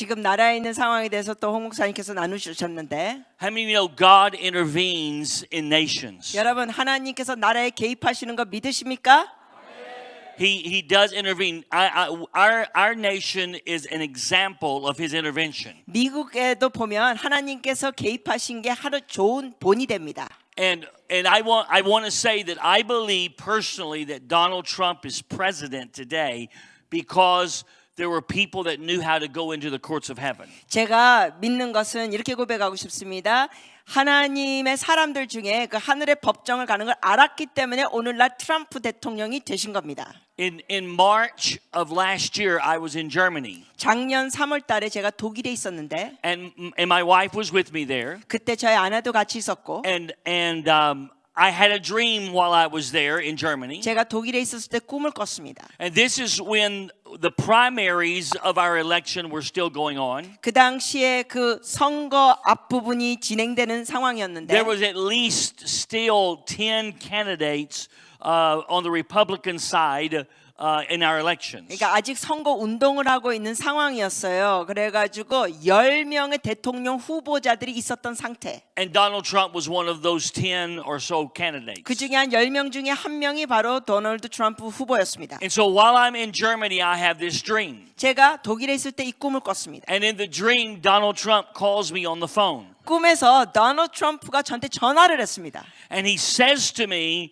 지금 나라에 있는 상황에 대해서 또 홍 목사님께서 나누셨는데 How many of you know God intervenes in nations? 여러분 하나님께서 나라에 개입하시는 거 믿으십니까? He does intervene. Our nation is an example of His intervention. 미국에도 보면 하나님께서 개입하신 게 하루 좋은 본이 됩니다. And I want to say that I believe personally that Donald Trump is president today because there were people that knew how to go into the courts of heaven. 제가 믿는 것은 이렇게 고백하고 싶습니다. 하나님의 사람들 중에 그 하늘의 법정을 가는 걸 알았기 때문에 오늘날 트럼프 대통령이 되신 겁니다. In March of last year, I was in Germany. 작년 3월 달에 제가 독일에 있었는데 And my wife was with me there. 그때 저희 아내도 같이 있었고 And I had a dream while I was there in Germany. 제가 독일에 있었을 때 꿈을 꿨습니다. And this is when the primaries of our election were still going on. 그 당시에 그 선거 앞부분이 진행되는 상황이었는데 There was at least still 10 candidates on the Republican side in our elections. 그러니까 아직 선거 운동을 하고 있는 상황이었어요. 그래가지고 10명의 대통령 후보자들이 있었던 상태. And Donald Trump was one of those 10 or so candidates. 그 중에 한 10명 중에 한 명이 바로 도널드 트럼프 후보였습니다. And so while I'm in Germany, I have this dream. 제가 독일에 있을 때 이 꿈을 꿨습니다. And in the dream, Donald Trump calls me on the phone. 꿈에서 도널드 트럼프가 저한테 전화를 했습니다. And he says to me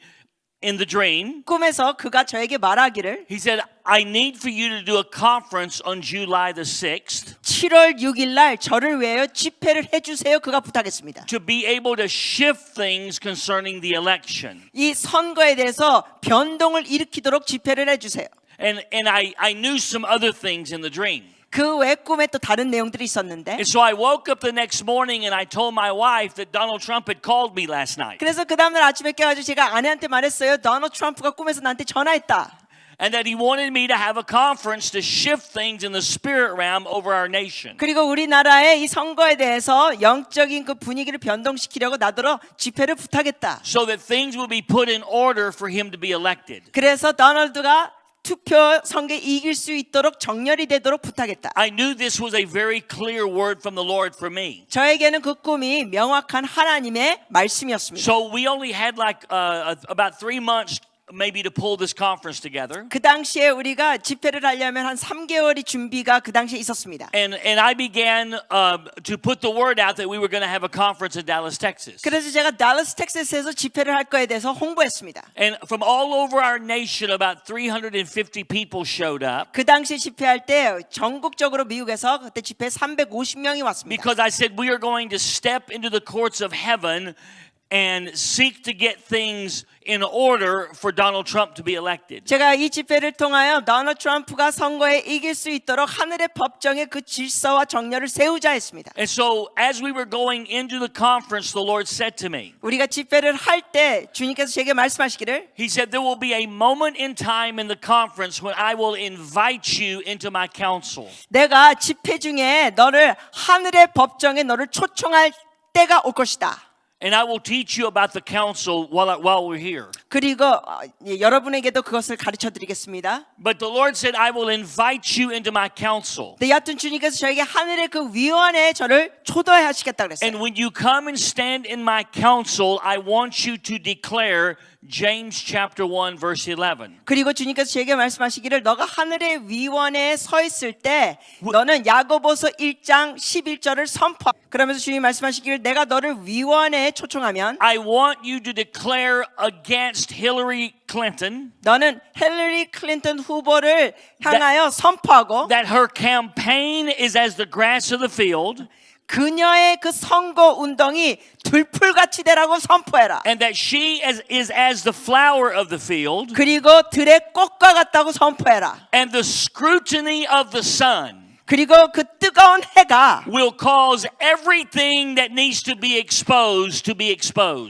in the dream, 꿈에서 그가 저에게 말하기를 he said, I need for you to do a conference on July the 6th 7월 6일 날 저를 위하여 집회를 해주세요. 그가 부탁했습니다. to be able to shift things concerning the election. 이 선거에 대해서 변동을 일으키도록 집회를 해주세요. And I knew some other things in the dream. 그 외 꿈에 또 다른 내용들이 있었는데 And so I woke up the next morning and I told my wife that Donald Trump had called me last night. 그래서 그 다음날 아침에 깨가지고 제가 아내한테 말했어요. 도널드 트럼프가 꿈에서 나한테 전화했다. And that he wanted me to have a conference to shift things in the spirit realm over our nation. 그리고 우리나라의 이 선거에 대해서 영적인 그 분위기를 변동시키려고 나더러 집회를 부탁했다. So that things would be put in order for him to be elected. 그래서 도널드가 투표 선거에 이길 수 있도록 정렬이 되도록 부탁했다. I knew this was a very clear word from the Lord for me. 저에게는 그 꿈이 명확한 하나님의 말씀이었습니다. So we only had like about 3 months maybe to pull this conference together. 그 당시에 우리가 집회를 하려면 한 3개월이 준비가 그 당시에 있었습니다. And I began to put the word out that we were going to have a conference in Dallas, Texas. 그래서 제가 달라스 텍사스에서 집회를 할 거에 대해서 홍보했습니다. And from all over our nation about 350 people showed up. 그 당시에 집회할 때 전국적으로 미국에서 그때 집회에 350명이 왔습니다. Because I said we are going to step into the courts of heaven and seek to get things in order for Donald Trump to be elected. 제가 이 집회를 통하여 도널드 트럼프가 선거에 이길 수 있도록 하늘의 법정의 그 질서와 정렬을 세우자 했습니다. And so as we were going into the conference, the Lord said to me, 우리가 집회를 할 때 주님께서 제게 말씀하시기를 He said, there will be a moment in time in the conference when I will invite you into my counsel. 내가 집회 중에 너를 하늘의 법정에 너를 초청할 때가 올 것이다. And I will teach you about the counsel while we're here. 그리고 여러분에게도 그것을 가르쳐 드리겠습니다. But the Lord said, I will invite you into my counsel. 네, 여하튼 주님께서 저에게 하늘의 그 위원회에 저를 초대하시겠다 그랬어요. And when you come and stand in my counsel, I want you to declare James chapter 1 verse 11. 그리고 주님께서 제게 말씀하시기를 너가 하늘의 위원회에 서 있을 때 너는 야고보서 1장 11절을 선포. 그러면서 주님이 말씀하시기를 내가 너를 위원회에 초청하면 I want you to declare against Hillary Clinton 너는 힐러리 클린턴 후보를 향하여 선포하고 that her campaign is as the grass of the field. 그녀의 그 선거 운동이 들풀같이 되라고 선포해라. And that she is as the flower of the field. 그리고 들의 꽃과 같다고 선포해라. And the scrutiny of the sun. 그리고 그 뜨거운 해가 will cause everything that needs to be exposed.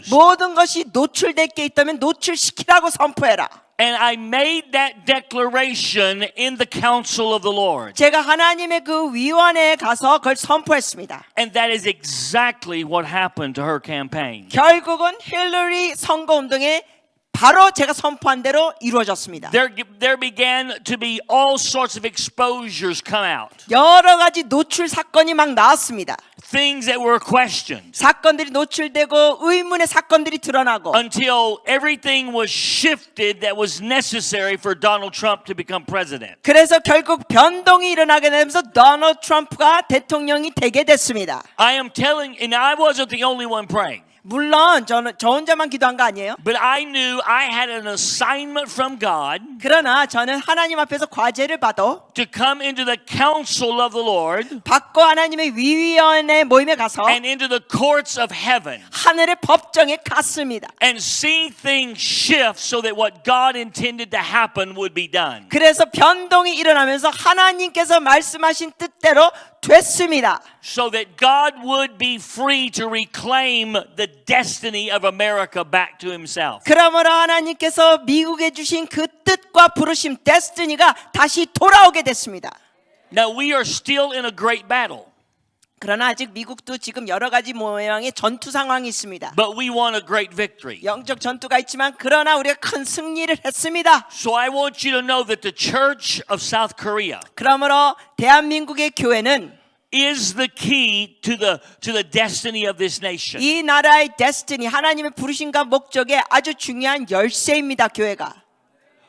모든 것이 노출될 게 있다면 노출시키라고 선포해라. And I made that declaration in the counsel of the Lord. 제가 하나님의 그 위원회에 가서 그걸 선포했습니다. And that is exactly what happened to her campaign. 결국은 힐러리 선거 운동에 바로 제가 선포한 대로 이루어졌습니다. There began to be all sorts of exposures come out. 여러 가지 노출 사건이 막 나왔습니다. Things that were questioned 사건들이 노출되고 의문의 사건들이 드러나고 until everything was shifted that was necessary for Donald Trump to become president. 그래서 결국 변동이 일어나게 되면서 도널드 트럼프가 대통령이 되게 됐습니다. I am telling, and I wasn't the only one praying. 물론 저는 저 혼자만 기도한 거 아니에요. But I knew I had an assignment from God 그러나 저는 하나님 앞에서 과제를 받아 to come into the counsel of the Lord 받고 하나님의 위원회 모임에 가서 and into the courts of heaven 하늘의 법정에 갔습니다. and see things shift so that what God intended to happen would be done. 그래서 변동이 일어나면서 하나님께서 말씀하신 뜻대로 됐습니다. So that God would be free to reclaim the destiny of America back to himself. 그러므로 하나님께서 미국에 주신 그 뜻과 부르심 데스티니가 다시 돌아오게 됐습니다. Now we are still in a great battle. 그러나 아직 미국도 지금 여러 가지 모양의 전투 상황이 있습니다. But we won a great victory. 영적 전투가 있지만 그러나 우리가 큰 승리를 했습니다. So I want you to know that the Church of South Korea 그러므로 대한민국의 교회는 is the key to the destiny of this nation. 이 나라의 데스티니 하나님의 부르심과 목적에 아주 중요한 열쇠입니다. 교회가.